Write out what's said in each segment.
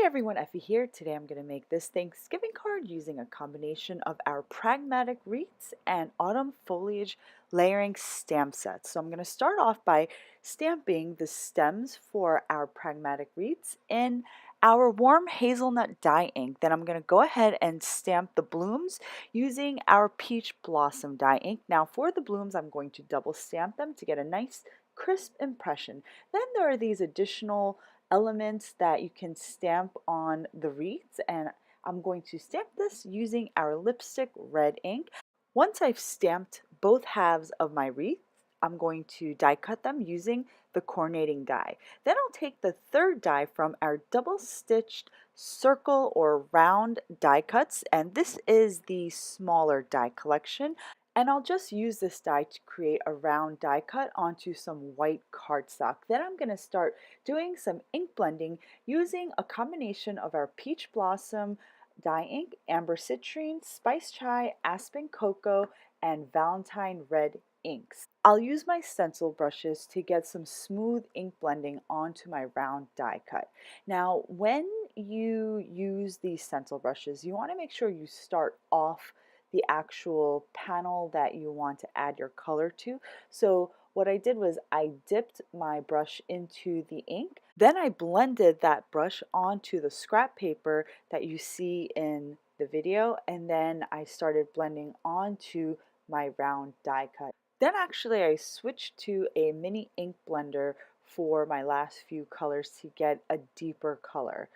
everyone, Effie here. Today I'm going to make this Thanksgiving card using a combination of our Pragmatic Wreaths and Autumn Foliage layering stamp sets. So I'm going to start off by stamping the stems for our Pragmatic Wreaths in our warm hazelnut dye ink. Then I'm going to go ahead and stamp the blooms using our peach blossom dye ink. Now for the blooms I'm going to double stamp them to get a nice crisp impression. Then there are these additional elements that you can stamp on the wreaths, and I'm going to stamp this using our lipstick red ink. Once I've stamped both halves of my wreath, I'm going to die cut them using the coordinating die. Then I'll take the third die from our double stitched circle or round die cuts, and this is the smaller die collection. And I'll just use this die to create a round die cut onto some white cardstock. Then I'm going to start doing some ink blending using a combination of our Peach Blossom dye ink, Amber Citrine, Spice Chai, Aspen Cocoa, and Valentine red inks. I'll use my stencil brushes to get some smooth ink blending onto my round die cut. Now, when you use these stencil brushes, you want to make sure you start off the actual panel that you want to add your color to. So what I did was I dipped my brush into the ink, then I blended that brush onto the scrap paper that you see in the video, and then I started blending onto my round die cut. Then actually I switched to a mini ink blender for my last few colors to get a deeper color.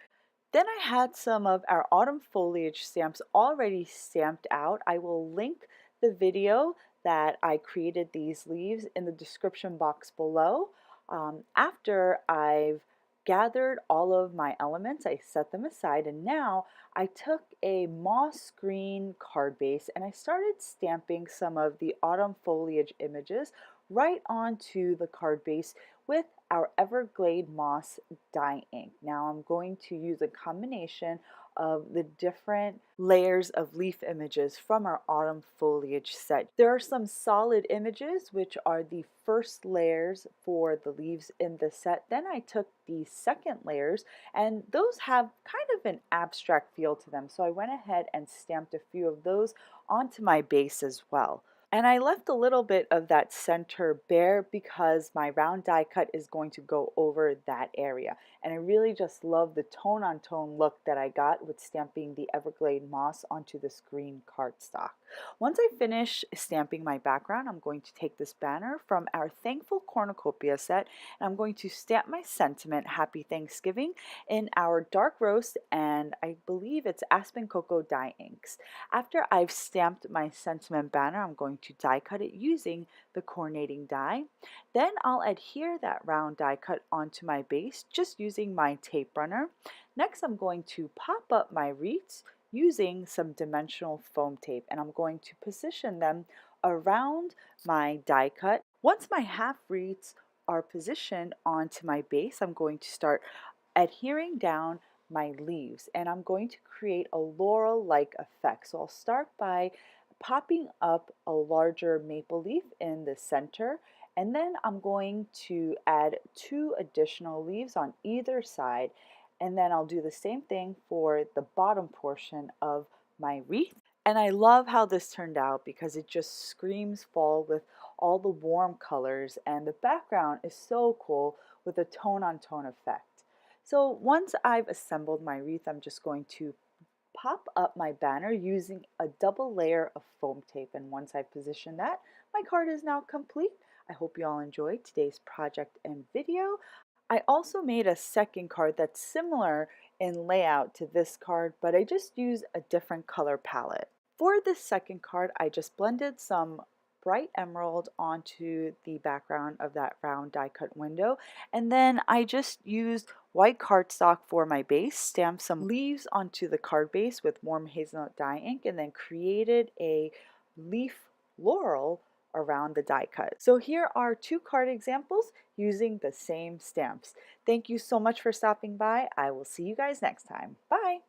Then I had some of our autumn foliage stamps already stamped out. I will link the video that I created these leaves in the description box below. After I've gathered all of my elements, I set them aside, and now I took a moss green card base and I started stamping some of the autumn foliage images right onto the card base with our Everglade moss dye ink. Now I'm going to use a combination of the different layers of leaf images from our autumn foliage set. There are some solid images, which are the first layers for the leaves in the set. Then I took the second layers, and those have kind of an abstract feel to them. So I went ahead and stamped a few of those onto my base as well. And I left a little bit of that center bare because my round die cut is going to go over that area. And I really just love the tone-on-tone look that I got with stamping the Everglade moss onto this green cardstock. Once I finish stamping my background, I'm going to take this banner from our Thankful Cornucopia set, and I'm going to stamp my sentiment, Happy Thanksgiving, in our dark roast, and I believe it's Aspen Cocoa dye inks. After I've stamped my sentiment banner, I'm going to die cut it using the coordinating die. Then I'll adhere that round die cut onto my base just using my tape runner. Next, I'm going to pop up my wreaths using some dimensional foam tape, and I'm going to position them around my die cut. Once my half wreaths are positioned onto my base, I'm going to start adhering down my leaves, and I'm going to create a laurel-like effect. So I'll start by popping up a larger maple leaf in the center, and then I'm going to add 2 additional leaves on either side, and then I'll do the same thing for the bottom portion of my wreath. And I love how this turned out because it just screams fall with all the warm colors, and the background is so cool with a tone-on-tone effect. So once I've assembled my wreath, I'm just going to pop up my banner using a double layer of foam tape, and once I position that, my card is now complete. I hope you all enjoyed today's project and video. I also made a second card that's similar in layout to this card, but I just used a different color palette. For this second card, I just blended some bright emerald onto the background of that round die cut window, and then I just used white cardstock for my base, stamped some leaves onto the card base with warm hazelnut dye ink, and then created a leaf laurel around the die cut. So here are 2 card examples using the same stamps. Thank you so much for stopping by. I will see you guys next time. Bye!